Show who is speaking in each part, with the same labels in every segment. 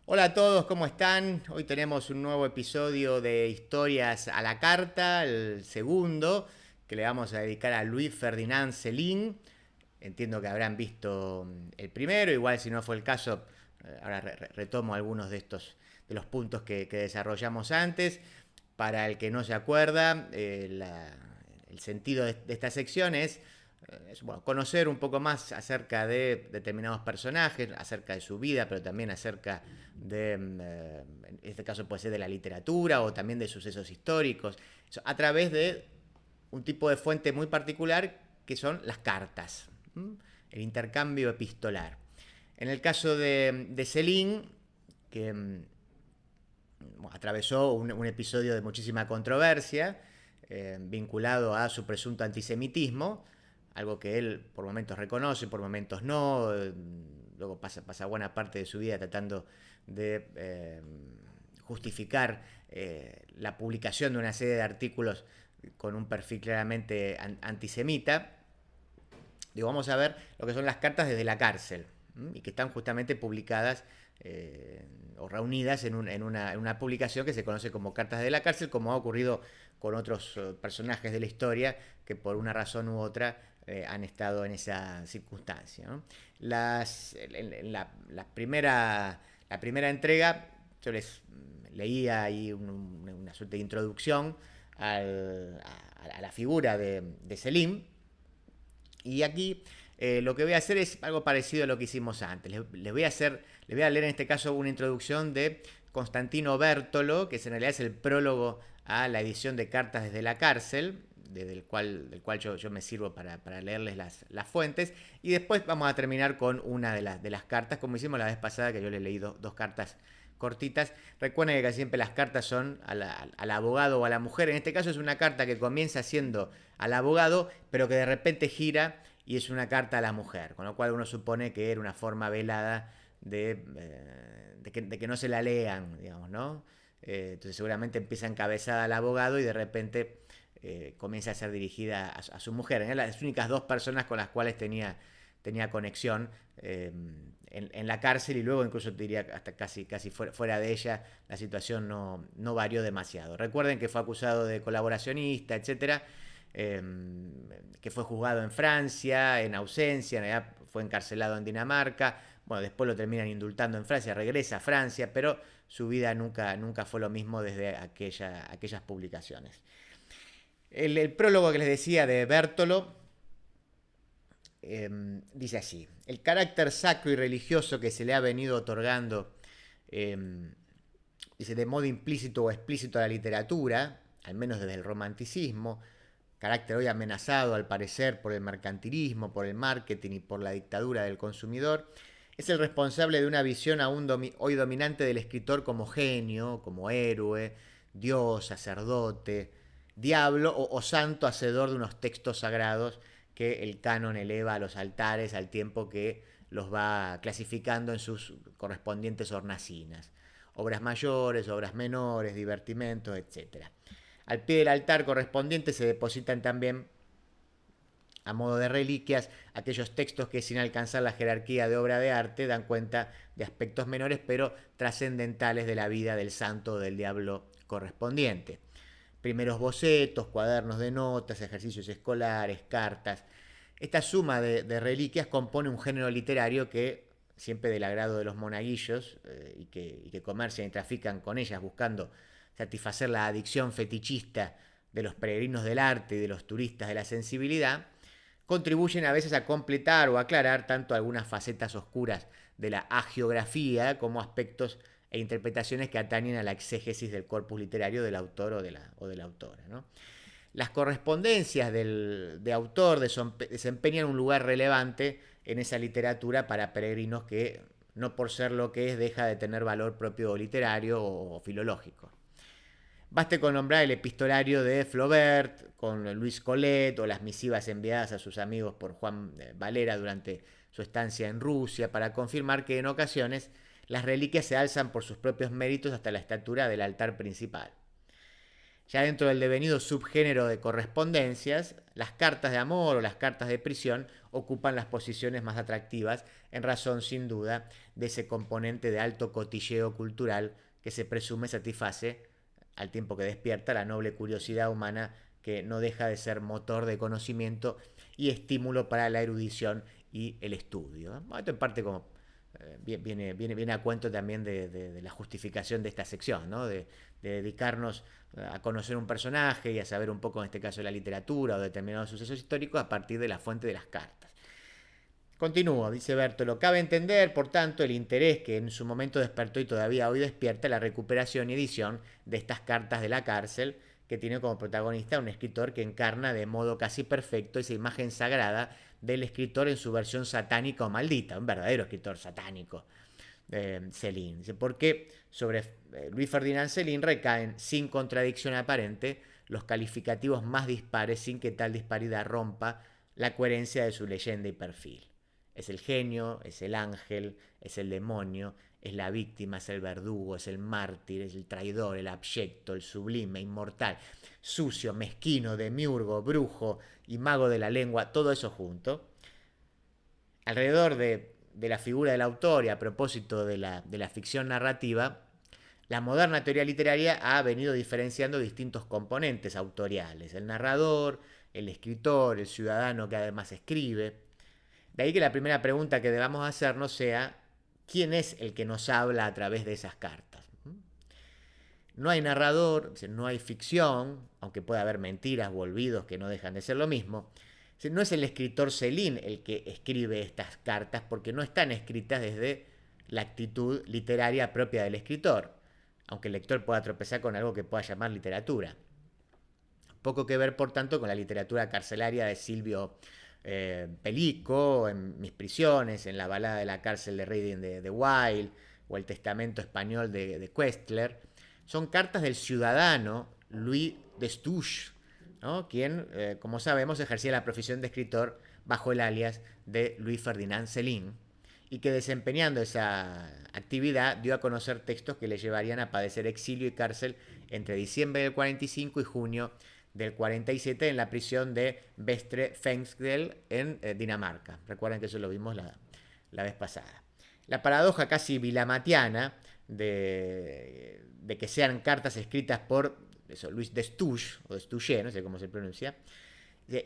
Speaker 1: Hola a todos, ¿cómo están? Hoy tenemos un nuevo episodio de Historias a la Carta, el segundo, que le vamos a dedicar a Luis Ferdinand Céline. Entiendo que habrán visto el primero, igual si no fue el caso, ahora retomo algunos de de los puntos que desarrollamos antes. Para el que no se acuerda, el sentido de esta sección es conocer un poco más acerca de determinados personajes, acerca de su vida, pero también acerca en este caso puede ser de la literatura o también de sucesos históricos, a través de un tipo de fuente muy particular que son las cartas, el intercambio epistolar. En el caso de Céline, que atravesó un episodio de muchísima controversia vinculado a su presunto antisemitismo, algo que él por momentos reconoce, por momentos no, luego pasa buena parte de su vida tratando de justificar la publicación de una serie de artículos con un perfil claramente antisemita. Digo, vamos a ver lo que son las cartas desde la cárcel y que están justamente publicadas o reunidas en una publicación que se conoce como Cartas de la Cárcel, como ha ocurrido con otros personajes de la historia que por una razón u otra han estado en esa circunstancia, ¿no? La primera entrega, yo les leía ahí una suerte de introducción a la figura de Selim, y aquí lo que voy a hacer es algo parecido a lo que hicimos antes. Les voy a leer en este caso una introducción de Constantino Bértolo, que en realidad es el prólogo a la edición de Cartas desde la cárcel, del cual yo me sirvo para leerles las fuentes. Y después vamos a terminar con una de las cartas, como hicimos la vez pasada, que yo le leí dos cartas cortitas. Recuerden que casi siempre las cartas son al abogado o a la mujer. En este caso es una carta que comienza siendo al abogado, pero que de repente gira y es una carta a la mujer. Con lo cual uno supone que era una forma velada de que no se la lean, digamos, ¿no? Entonces seguramente empieza encabezada al abogado y de repente comienza a ser dirigida a su mujer. Eran las únicas dos personas con las cuales tenía conexión en la cárcel, y luego incluso te diría hasta casi fuera de ella la situación no varió demasiado. Recuerden que fue acusado de colaboracionista, etcétera, que fue juzgado en Francia, en ausencia, en realidad fue encarcelado en Dinamarca. Bueno, después lo terminan indultando en Francia, regresa a Francia, pero su vida nunca fue lo mismo desde aquellas publicaciones. El prólogo que les decía de Bertolo dice así: el carácter sacro y religioso que se le ha venido otorgando, eh, dice, de modo implícito o explícito a la literatura, al menos desde el romanticismo, carácter hoy amenazado al parecer por el mercantilismo, por el marketing y por la dictadura del consumidor, es el responsable de una visión hoy dominante del escritor como genio, como héroe, dios, sacerdote, diablo o santo hacedor de unos textos sagrados que el canon eleva a los altares al tiempo que los va clasificando en sus correspondientes hornacinas. Obras mayores, obras menores, divertimentos, etc. Al pie del altar correspondiente se depositan también, a modo de reliquias, aquellos textos que sin alcanzar la jerarquía de obra de arte dan cuenta de aspectos menores pero trascendentales de la vida del santo o del diablo correspondiente. Primeros bocetos, cuadernos de notas, ejercicios escolares, cartas. Esta suma reliquias compone un género literario que, siempre del agrado de los monaguillos, y que comercian y trafican con ellas buscando satisfacer la adicción fetichista de los peregrinos del arte y de los turistas de la sensibilidad, contribuyen a veces a completar o aclarar tanto algunas facetas oscuras de la hagiografía como aspectos e interpretaciones que atañen a la exégesis del corpus literario del autor o de la autora, ¿no? Las correspondencias de autor desempeñan un lugar relevante en esa literatura para peregrinos que, no por ser lo que es, deja de tener valor propio literario o filológico. Baste con nombrar el epistolario de Flaubert con Luis Collet o las misivas enviadas a sus amigos por Juan Valera durante su estancia en Rusia para confirmar que en ocasiones las reliquias se alzan por sus propios méritos hasta la estatura del altar principal. Ya dentro del devenido subgénero de correspondencias, las cartas de amor o las cartas de prisión ocupan las posiciones más atractivas en razón, sin duda, de ese componente de alto cotilleo cultural que se presume satisface, al tiempo que despierta, la noble curiosidad humana que no deja de ser motor de conocimiento y estímulo para la erudición y el estudio. Esto en parte como viene a cuento también de la justificación de esta sección, ¿no? De dedicarnos a conocer un personaje y a saber un poco, en este caso, de la literatura o determinados sucesos históricos a partir de la fuente de las cartas. Continúo, dice Bertolo, cabe entender, por tanto, el interés que en su momento despertó y todavía hoy despierta la recuperación y edición de estas cartas de la cárcel, que tiene como protagonista un escritor que encarna de modo casi perfecto esa imagen sagrada del escritor en su versión satánica o maldita, un verdadero escritor satánico, Céline. Porque sobre Luis Ferdinand Céline recaen, sin contradicción aparente, los calificativos más dispares sin que tal disparidad rompa la coherencia de su leyenda y perfil. Es el genio, es el ángel, es el demonio, es la víctima, es el verdugo, es el mártir, es el traidor, el abyecto, el sublime, inmortal, sucio, mezquino, demiurgo, brujo y mago de la lengua, todo eso junto. Alrededor de la figura del autor y a propósito de la ficción narrativa, la moderna teoría literaria ha venido diferenciando distintos componentes autoriales: el narrador, el escritor, el ciudadano que además escribe. De ahí que la primera pregunta que debamos hacernos sea: ¿quién es el que nos habla a través de esas cartas? No hay narrador, no hay ficción, aunque pueda haber mentiras o olvidos que no dejan de ser lo mismo. No es el escritor Céline el que escribe estas cartas, porque no están escritas desde la actitud literaria propia del escritor, aunque el lector pueda tropezar con algo que pueda llamar literatura. Poco que ver, por tanto, con la literatura carcelaria de Silvio Pellico, en Mis prisiones, en la balada de la cárcel de Reading de Wilde, o el testamento español de Questler. Son cartas del ciudadano Louis Destouches, ¿no? Quien, como sabemos, ejercía la profesión de escritor bajo el alias de Louis Ferdinand Céline, y que, desempeñando esa actividad, dio a conocer textos que le llevarían a padecer exilio y cárcel entre diciembre del 45 y junio del 47 en la prisión de Vestre Fengsel en Dinamarca. Recuerden que eso lo vimos la vez pasada. La paradoja casi vilamatiana de que sean cartas escritas por Luis Destouches, o Destouches, no sé cómo se pronuncia,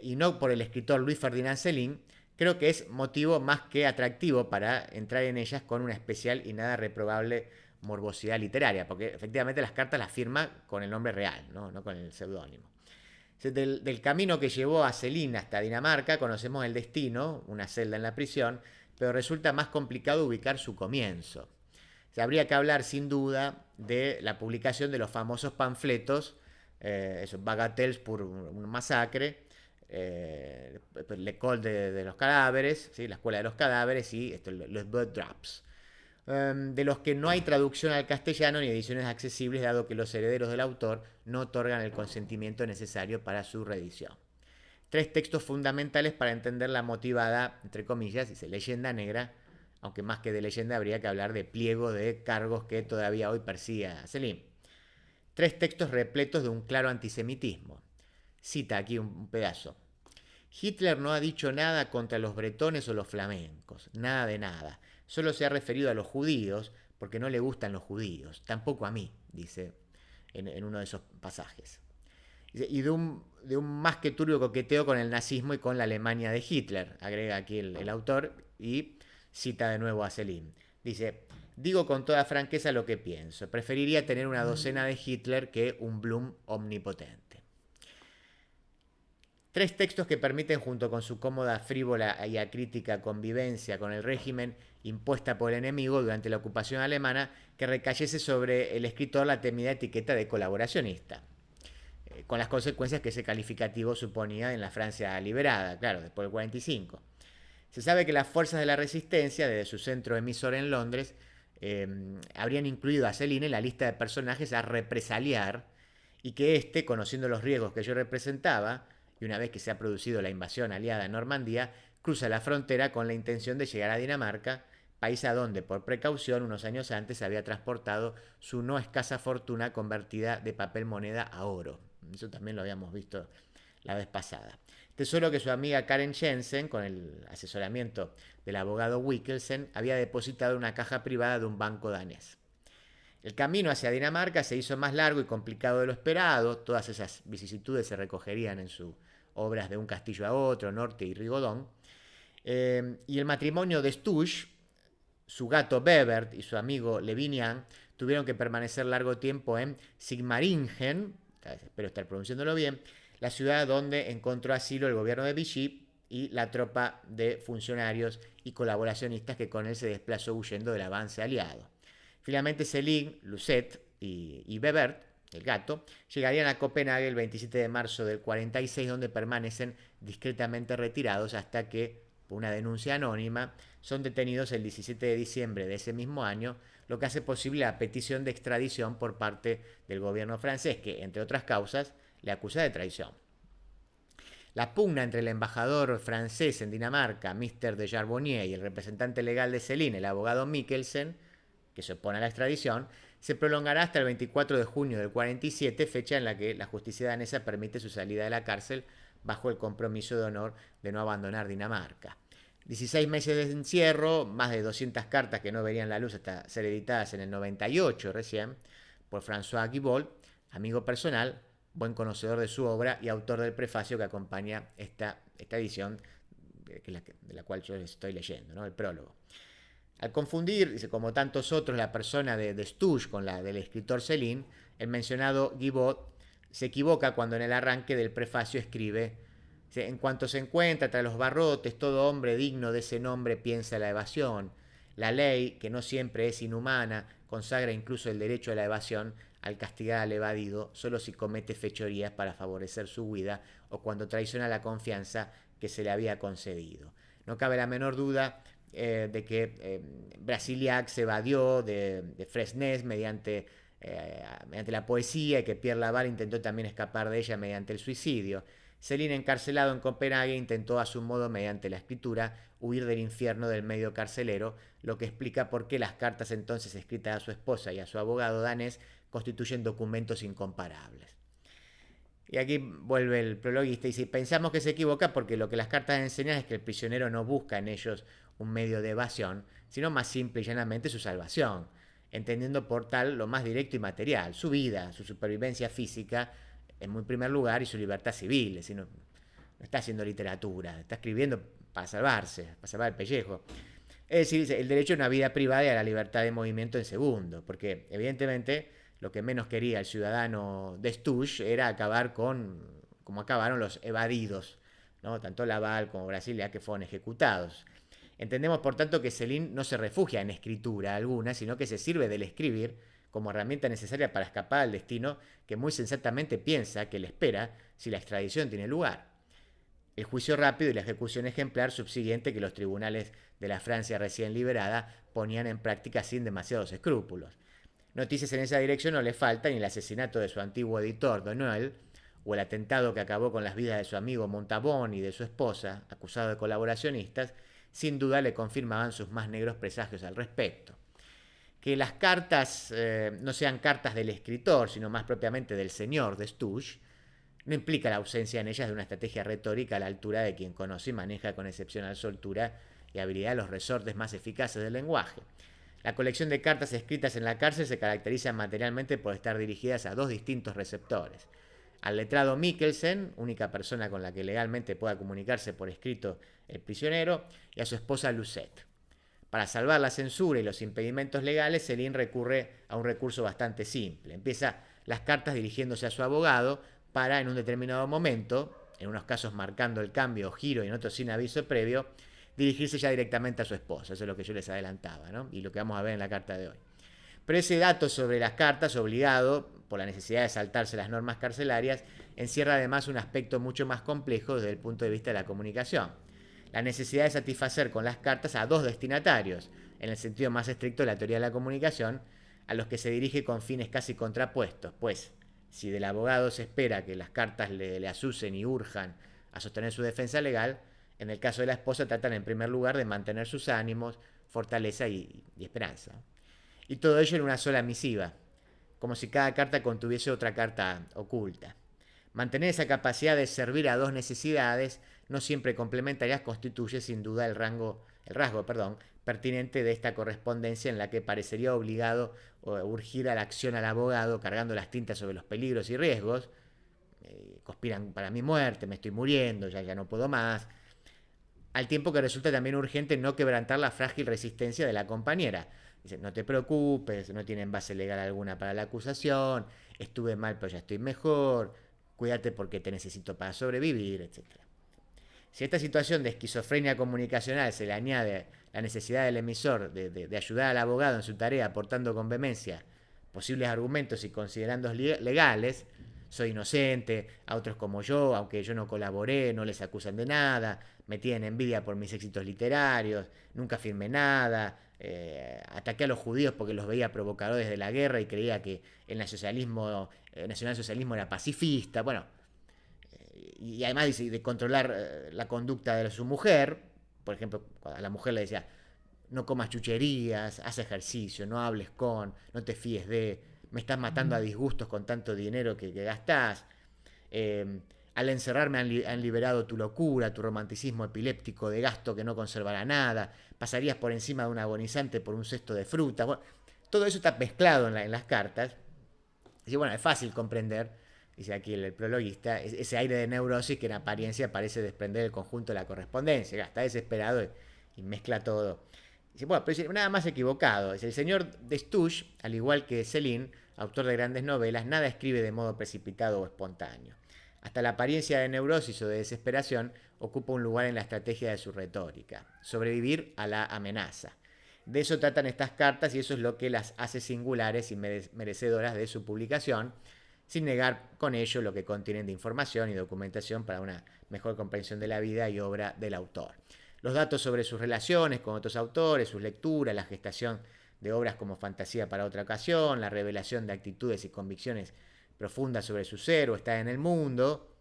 Speaker 1: y no por el escritor Luis Ferdinand Céline, creo que es motivo más que atractivo para entrar en ellas con una especial y nada reprobable morbosidad literaria, porque efectivamente las cartas las firma con el nombre real, no con el seudónimo. Del camino que llevó a Céline hasta Dinamarca conocemos el destino, una celda en la prisión, pero resulta más complicado ubicar su comienzo. Habría que hablar sin duda de la publicación de los famosos panfletos, Bagatelles pour un masacre, L'école de los cadáveres, ¿sí? La escuela de los cadáveres, y los Blood Drops, de los que no hay traducción al castellano ni ediciones accesibles, dado que los herederos del autor no otorgan el consentimiento necesario para su reedición. Tres textos fundamentales para entender la motivada, entre comillas, dice, leyenda negra, aunque más que de leyenda habría que hablar de pliego de cargos que todavía hoy persigue a Céline. Tres textos repletos de un claro antisemitismo. Cita aquí un pedazo. Hitler no ha dicho nada contra los bretones o los flamencos, nada de nada. Solo se ha referido a los judíos porque no le gustan los judíos, tampoco a mí, dice en uno de esos pasajes. Y de un más que turbio coqueteo con el nazismo y con la Alemania de Hitler, agrega aquí el autor, y cita de nuevo a Céline. Dice: digo con toda franqueza lo que pienso. Preferiría tener una docena de Hitler que un Blum omnipotente. Tres textos que permiten, junto con su cómoda, frívola y acrítica convivencia con el régimen impuesta por el enemigo durante la ocupación alemana, que recayese sobre el escritor la temida etiqueta de colaboracionista, con las consecuencias que ese calificativo suponía en la Francia liberada, claro, después del 45. Se sabe que las fuerzas de la resistencia, desde su centro emisor en Londres, habrían incluido a Céline en la lista de personajes a represaliar, y que éste, conociendo los riesgos que yo representaba, y una vez que se ha producido la invasión aliada en Normandía, cruza la frontera con la intención de llegar a Dinamarca, país a donde, por precaución, unos años antes había transportado su no escasa fortuna convertida de papel moneda a oro. Eso también lo habíamos visto la vez pasada. Tesoro que su amiga Karen Jensen, con el asesoramiento del abogado Wickelsen, había depositado en una caja privada de un banco danés. El camino hacia Dinamarca se hizo más largo y complicado de lo esperado. Todas esas vicisitudes se recogerían en sus obras de Un castillo a otro, Norte y Rigodón. Y el matrimonio de Stusch, su gato Bebert y su amigo Levinian tuvieron que permanecer largo tiempo en Sigmaringen, espero estar pronunciándolo bien, la ciudad donde encontró asilo el gobierno de Vichy y la tropa de funcionarios y colaboracionistas que con él se desplazó huyendo del avance aliado. Finalmente Céline, Lucette y Bebert, el gato, llegarían a Copenhague el 27 de marzo del 46, donde permanecen discretamente retirados hasta que, por una denuncia anónima, son detenidos el 17 de diciembre de ese mismo año, lo que hace posible la petición de extradición por parte del gobierno francés, que, entre otras causas, le acusa de traición. La pugna entre el embajador francés en Dinamarca, Mr. de Charbonnier, y el representante legal de Céline, el abogado Mikkelsen, que se opone a la extradición, se prolongará hasta el 24 de junio del 47, fecha en la que la justicia danesa permite su salida de la cárcel bajo el compromiso de honor de no abandonar Dinamarca. 16 meses de encierro, más de 200 cartas que no verían la luz hasta ser editadas en el 98 recién, por François Guibault, amigo personal, buen conocedor de su obra y autor del prefacio que acompaña esta edición, de la cual yo estoy leyendo, ¿no? El prólogo. Al confundir, dice, como tantos otros, la persona de Stusch con la del escritor Céline, el mencionado Guibault se equivoca cuando en el arranque del prefacio escribe: en cuanto se encuentra tras los barrotes, todo hombre digno de ese nombre piensa la evasión. La ley, que no siempre es inhumana, consagra incluso el derecho a la evasión al castigar al evadido solo si comete fechorías para favorecer su huida o cuando traiciona la confianza que se le había concedido. No cabe la menor duda de que Brasiliac se evadió de Fresnes mediante la poesía y que Pierre Laval intentó también escapar de ella mediante el suicidio. Céline, encarcelado en Copenhague, intentó a su modo, mediante la escritura, huir del infierno del medio carcelero, lo que explica por qué las cartas entonces escritas a su esposa y a su abogado danés constituyen documentos incomparables. Y aquí vuelve el prologuista y dice: pensamos que se equivoca porque lo que las cartas enseñan es que el prisionero no busca en ellos un medio de evasión, sino más simple y llanamente su salvación, entendiendo por tal lo más directo y material, su vida, su supervivencia física, en muy primer lugar, y su libertad civil. Es decir, no está haciendo literatura, está escribiendo para salvarse, para salvar el pellejo. Es decir, el derecho a una vida privada y a la libertad de movimiento en segundo, porque evidentemente lo que menos quería el ciudadano de Stusch era acabar como acabaron los evadidos, ¿no? Tanto Laval como Brasilia, que fueron ejecutados. Entendemos, por tanto, que Céline no se refugia en escritura alguna, sino que se sirve del escribir como herramienta necesaria para escapar al destino que muy sensatamente piensa que le espera si la extradición tiene lugar. El juicio rápido y la ejecución ejemplar subsiguiente que los tribunales de la Francia recién liberada ponían en práctica sin demasiados escrúpulos. Noticias en esa dirección no le faltan, y el asesinato de su antiguo editor, Donoel, o el atentado que acabó con las vidas de su amigo Montabón y de su esposa, acusado de colaboracionistas, sin duda le confirmaban sus más negros presagios al respecto. Que las cartas no sean cartas del escritor, sino más propiamente del señor de Stusch, no implica la ausencia en ellas de una estrategia retórica a la altura de quien conoce y maneja con excepcional soltura y habilidad los resortes más eficaces del lenguaje. La colección de cartas escritas en la cárcel se caracteriza materialmente por estar dirigidas a dos distintos receptores: al letrado Mikkelsen, única persona con la que legalmente pueda comunicarse por escrito el prisionero, y a su esposa Lucette. Para salvar la censura y los impedimentos legales, Céline recurre a un recurso bastante simple. Empieza las cartas dirigiéndose a su abogado para, en un determinado momento, en unos casos marcando el cambio o giro y en otros sin aviso previo, dirigirse ya directamente a su esposa. Eso es lo que yo les adelantaba, ¿no? Y lo que vamos a ver en la carta de hoy. Pero ese dato sobre las cartas, obligado por la necesidad de saltarse las normas carcelarias, encierra además un aspecto mucho más complejo desde el punto de vista de la comunicación: la necesidad de satisfacer con las cartas a dos destinatarios, en el sentido más estricto de la teoría de la comunicación, a los que se dirige con fines casi contrapuestos, pues si del abogado se espera que las cartas le asusen y urjan a sostener su defensa legal, en el caso de la esposa tratan en primer lugar de mantener sus ánimos, fortaleza y esperanza. Y todo ello en una sola misiva, como si cada carta contuviese otra carta oculta. Mantener esa capacidad de servir a dos necesidades no siempre complementarias constituye sin duda el rasgo, pertinente de esta correspondencia en la que parecería obligado o urgir a la acción al abogado cargando las tintas sobre los peligros y riesgos. Conspiran para mi muerte, me estoy muriendo, ya no puedo más. Al tiempo que resulta también urgente no quebrantar la frágil resistencia de la compañera. Dice, no te preocupes, no tienen base legal alguna para la acusación, estuve mal pero ya estoy mejor, cuídate porque te necesito para sobrevivir, etc. Si a esta situación de esquizofrenia comunicacional se le añade la necesidad del emisor de ayudar al abogado en su tarea aportando con vehemencia posibles argumentos y considerandos legales, soy inocente, a otros como yo, aunque yo no colaboré, no les acusan de nada, me tienen envidia por mis éxitos literarios, nunca firmé nada, ataqué a los judíos porque los veía provocadores de la guerra y creía que el nacionalsocialismo era pacifista, bueno, y además dice de controlar la conducta de su mujer, por ejemplo, a la mujer le decía, no comas chucherías, haz ejercicio, no hables con, no te fíes de, me estás matando a disgustos con tanto dinero que gastás. Al encerrarme han liberado tu locura, tu romanticismo epiléptico de gasto que no conservará nada, pasarías por encima de un agonizante por un cesto de fruta. Bueno, todo eso está mezclado en las cartas. Y bueno, es fácil comprender, dice aquí el prologuista, ese aire de neurosis que en apariencia parece desprender el conjunto de la correspondencia. Está desesperado y mezcla todo. Dice, bueno, pero nada más equivocado. Dice, el señor Destouches, al igual que Céline, autor de grandes novelas, nada escribe de modo precipitado o espontáneo. Hasta la apariencia de neurosis o de desesperación ocupa un lugar en la estrategia de su retórica. Sobrevivir a la amenaza. De eso tratan estas cartas y eso es lo que las hace singulares y merecedoras de su publicación, sin negar con ello lo que contienen de información y documentación para una mejor comprensión de la vida y obra del autor. Los datos sobre sus relaciones con otros autores, sus lecturas, la gestación de obras como Fantasía para otra ocasión, la revelación de actitudes y convicciones profundas sobre su ser o estar en el mundo.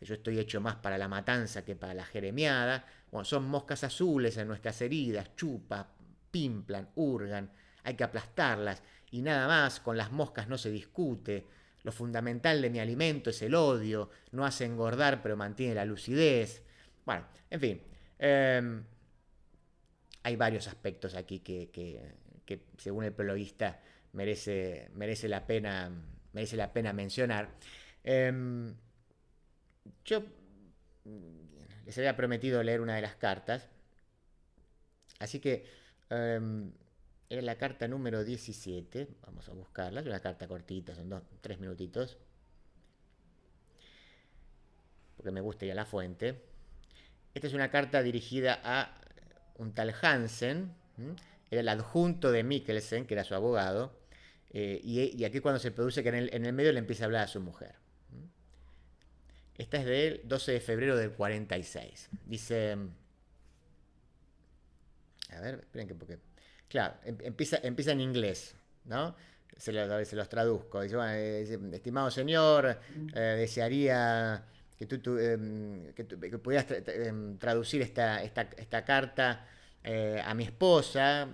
Speaker 1: Yo estoy hecho más para la matanza que para la jeremiada. Bueno, son moscas azules en nuestras heridas, chupa, pimplan, hurgan, hay que aplastarlas y nada más, con las moscas no se discute. Lo fundamental de mi alimento es el odio, no hace engordar pero mantiene la lucidez. Bueno, en fin, hay varios aspectos aquí que según el prologuista merece la pena mencionar. Yo les había prometido leer una de las cartas, así que era la carta número 17, vamos a buscarla, es una carta cortita, son 3 minutitos, porque me gusta ir a la fuente. Esta es una carta dirigida a un tal Hansen, era el adjunto de Mikkelsen, que era su abogado, y aquí cuando se produce que en el medio le empieza a hablar a su mujer. Esta es del 12 de febrero del 46. Dice, a ver, esperen que porque, claro, empieza en inglés, ¿no? Se los traduzco. Dice, bueno, estimado señor, desearía que pudieras traducir esta carta a mi esposa,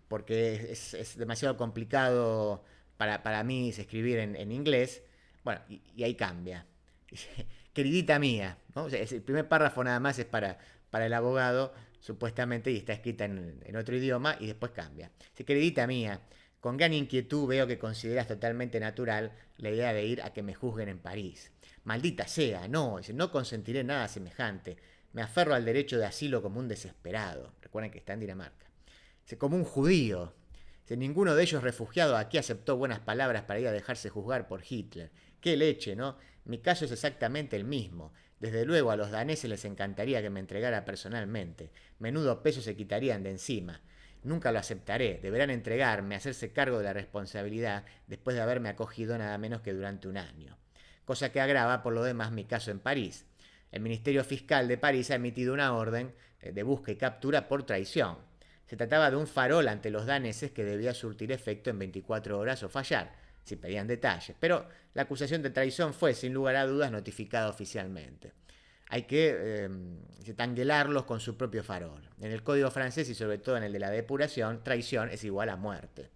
Speaker 1: porque es demasiado complicado para mí escribir en inglés. Bueno, y ahí cambia. Queridita mía, ¿no? O sea, el primer párrafo nada más es para el abogado, supuestamente, y está escrita en otro idioma, y después cambia. Dice, queridita mía, con gran inquietud veo que consideras totalmente natural la idea de ir a que me juzguen en París. Maldita sea, no, dice, no consentiré nada semejante. Me aferro al derecho de asilo como un desesperado. Recuerden que está en Dinamarca. Dice, como un judío. Dice, ninguno de ellos refugiado aquí aceptó buenas palabras para ir a dejarse juzgar por Hitler. Qué leche, ¿no? Mi caso es exactamente el mismo. Desde luego a los daneses les encantaría que me entregara personalmente. Menudo peso se quitarían de encima. Nunca lo aceptaré. Deberán entregarme, hacerse cargo de la responsabilidad después de haberme acogido nada menos que durante un año. Cosa que agrava por lo demás mi caso en París. El Ministerio Fiscal de París ha emitido una orden de busca y captura por traición. Se trataba de un farol ante los daneses que debía surtir efecto en 24 horas o fallar, si pedían detalles. Pero la acusación de traición fue, sin lugar a dudas, notificada oficialmente. Hay que tanguelarlos con su propio farol. En el código francés y sobre todo en el de la depuración, traición es igual a muerte.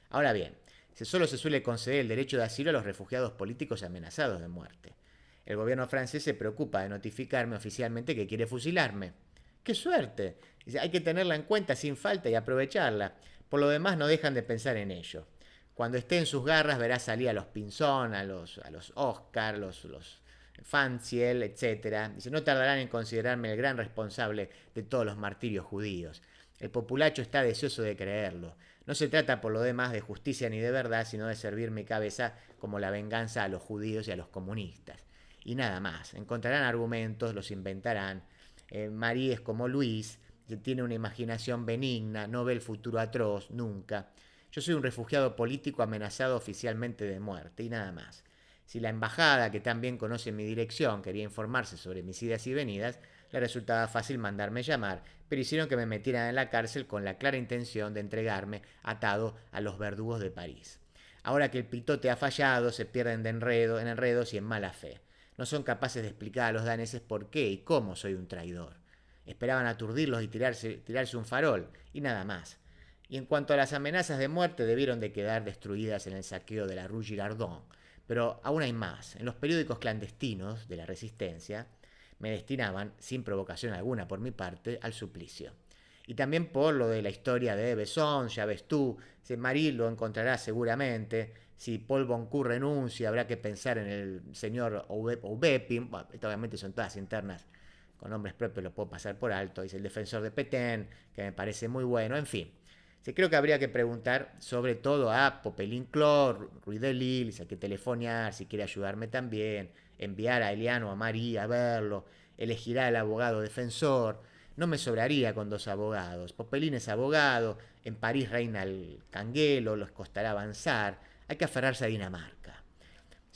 Speaker 1: Ahora bien, Solo se suele conceder el derecho de asilo a los refugiados políticos amenazados de muerte. El gobierno francés se preocupa de notificarme oficialmente que quiere fusilarme. ¡Qué suerte! Dice, hay que tenerla en cuenta sin falta y aprovecharla. Por lo demás no dejan de pensar en ello. Cuando esté en sus garras verá salir a los Pinzón, a los Oscar, los Fanziel, etc. Dice, no tardarán en considerarme el gran responsable de todos los martirios judíos. El populacho está deseoso de creerlo. No se trata por lo demás de justicia ni de verdad, sino de servir mi cabeza como la venganza a los judíos y a los comunistas. Y nada más. Encontrarán argumentos, los inventarán. Marie es como Luis, que tiene una imaginación benigna, no ve el futuro atroz, nunca. Yo soy un refugiado político amenazado oficialmente de muerte, y nada más. Si la embajada, que también conoce mi dirección, quería informarse sobre mis idas y venidas, le resultaba fácil mandarme llamar, pero hicieron que me metieran en la cárcel con la clara intención de entregarme atado a los verdugos de París. Ahora que el pitote ha fallado, se pierden en enredos y en mala fe. No son capaces de explicar a los daneses por qué y cómo soy un traidor. Esperaban aturdirlos y tirarse un farol, y nada más. Y en cuanto a las amenazas de muerte, debieron de quedar destruidas en el saqueo de la Rue Girardon. Pero aún hay más. En los periódicos clandestinos de la Resistencia me destinaban, sin provocación alguna por mi parte, al suplicio. Y también por lo de la historia de Besson, ya ves tú, si Marie lo encontrará seguramente, si Paul Boncourt renuncia, habrá que pensar en el señor Aubepin, bueno, obviamente son todas internas, con nombres propios lo puedo pasar por alto, dice el defensor de Pétain, que me parece muy bueno, en fin. Creo que habría que preguntar sobre todo a Popelin Clor, Ruiz de Lille, si hay que telefonear, si quiere ayudarme también, enviar a Eliano o a María a verlo, elegirá al abogado defensor. No me sobraría con dos abogados. Popelín es abogado, en París reina el canguelo, los costará avanzar. Hay que aferrarse a Dinamarca.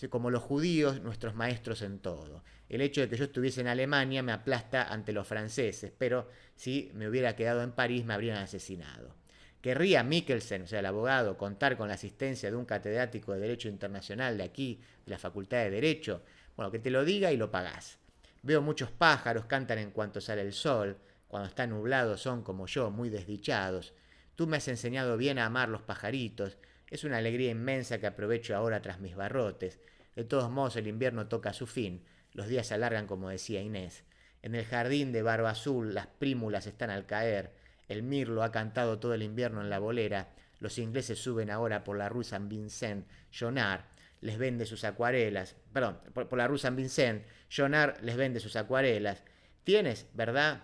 Speaker 1: Como los judíos, nuestros maestros en todo. El hecho de que yo estuviese en Alemania me aplasta ante los franceses, pero si me hubiera quedado en París me habrían asesinado. ¿Querría Mikkelsen, o sea, el abogado, contar con la asistencia de un catedrático de Derecho Internacional de aquí, de la Facultad de Derecho? Bueno, que te lo diga y lo pagás. Veo muchos pájaros, cantan en cuanto sale el sol. Cuando está nublado son, como yo, muy desdichados. Tú me has enseñado bien a amar los pajaritos. Es una alegría inmensa que aprovecho ahora tras mis barrotes. De todos modos, el invierno toca su fin. Los días se alargan, como decía Inés. En el jardín de Barba Azul las prímulas están al caer. El mirlo ha cantado todo el invierno en la bolera. Los ingleses suben ahora por la Rue Saint-Vincent. Jonard les vende sus acuarelas. Perdón, por la Rue Saint-Vincent. Jonard les vende sus acuarelas. Tienes, ¿verdad?,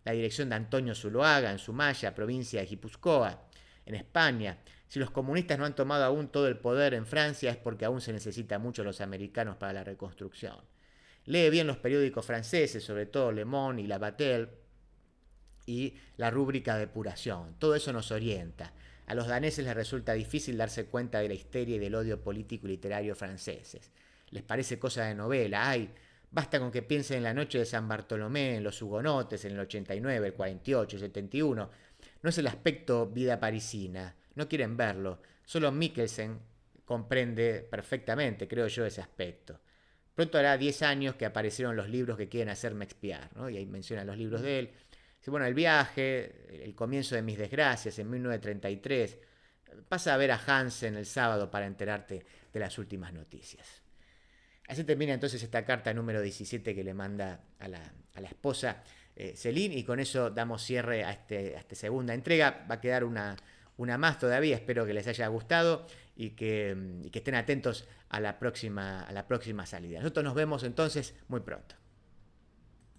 Speaker 1: la dirección de Antonio Zuloaga en Sumaya, provincia de Guipúzcoa, en España. Si los comunistas no han tomado aún todo el poder en Francia es porque aún se necesita mucho los americanos para la reconstrucción. Lee bien los periódicos franceses, sobre todo Le Monde y La Battelle, y la rúbrica de depuración. Todo eso nos orienta. A los daneses les resulta difícil darse cuenta de la histeria y del odio político y literario franceses. Les parece cosa de novela. Ay, basta con que piensen en la noche de San Bartolomé, en los hugonotes, en el 89, el 48, el 71. No es el aspecto vida parisina. No quieren verlo. Solo Mikkelsen comprende perfectamente, creo yo, ese aspecto. Pronto hará 10 años que aparecieron los libros que quieren hacerme expiar, ¿no? Y ahí mencionan los libros de él. Bueno, el viaje, el comienzo de mis desgracias en 1933. Pasa a ver a Hansen el sábado para enterarte de las últimas noticias. Así termina entonces esta carta número 17 que le manda a la esposa Céline, y con eso damos cierre a esta segunda entrega. Va a quedar una más todavía, espero que les haya gustado y que estén atentos a la próxima salida. Nosotros nos vemos entonces muy pronto.